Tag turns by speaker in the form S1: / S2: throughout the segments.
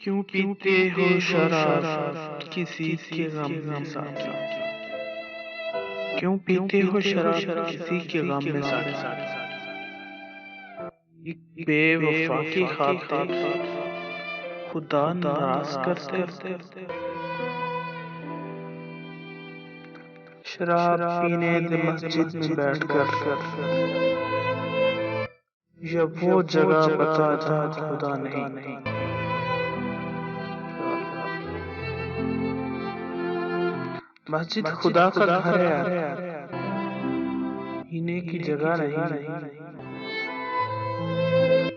S1: क्यों पीते हो शराब किसी के गम में साथ? क्यों पीते हो शराब किसी के गम में साथ? एक बेवफा की खातिर खुदा नाराज करते शराब पीने दे मस्जिद में बैठकर, जब वो जगह बता जहाँ खुदा नहीं। मस्जिद खुदा का घर है यार, पीने की जगह नहीं।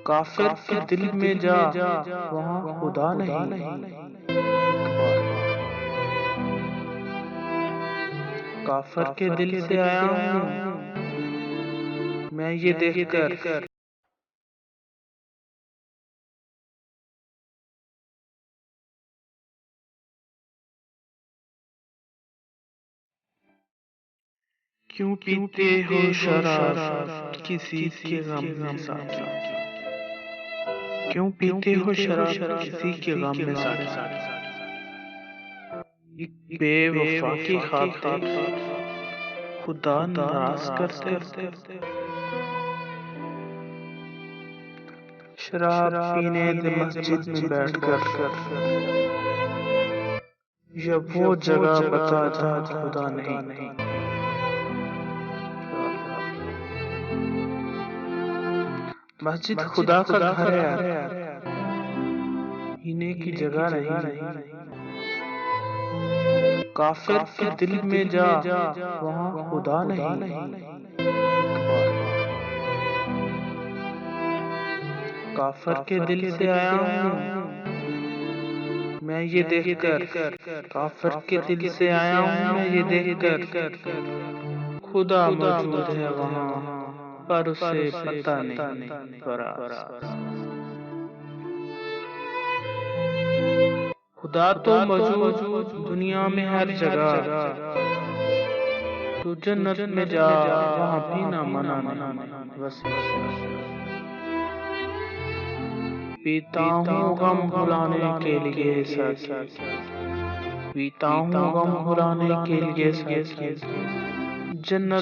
S1: काफिर के दिल में जा, वहाँ खुदा नहीं। काफिर के दिल से आया हूँ मैं ये देखकर, क्यों पीते हो शराब किसी के गम में साथ? क्यों पीते हो शराब किसी के गम में साथ? एक बेवफा की खातिर खुदा नाराज करते शराब पीने दे मस्जिद में बैठकर, जब वो जगह बता जहाँ खुदा नहीं। मस्जिद खुदा का घर है यार, पीने की जगह नहीं। काफिर के दिल में जा, वहाँ खुदा नहीं। काफिर के दिल से आया हूँ मैं ये देखकर, काफिर के दिल से आया हूँ मैं ये देखकर, खुदा मौजूद है वहाँ पर उसे पता नहीं खुदा तो मौजूद दुनिया में हर जगह, तू जन्नत में जा वहाँ भी ना मना नहीं। बस पीता हूँ गम भुलाने के लिए सच, पीता हूँ गम भुलाने के लिए सच, जन्नत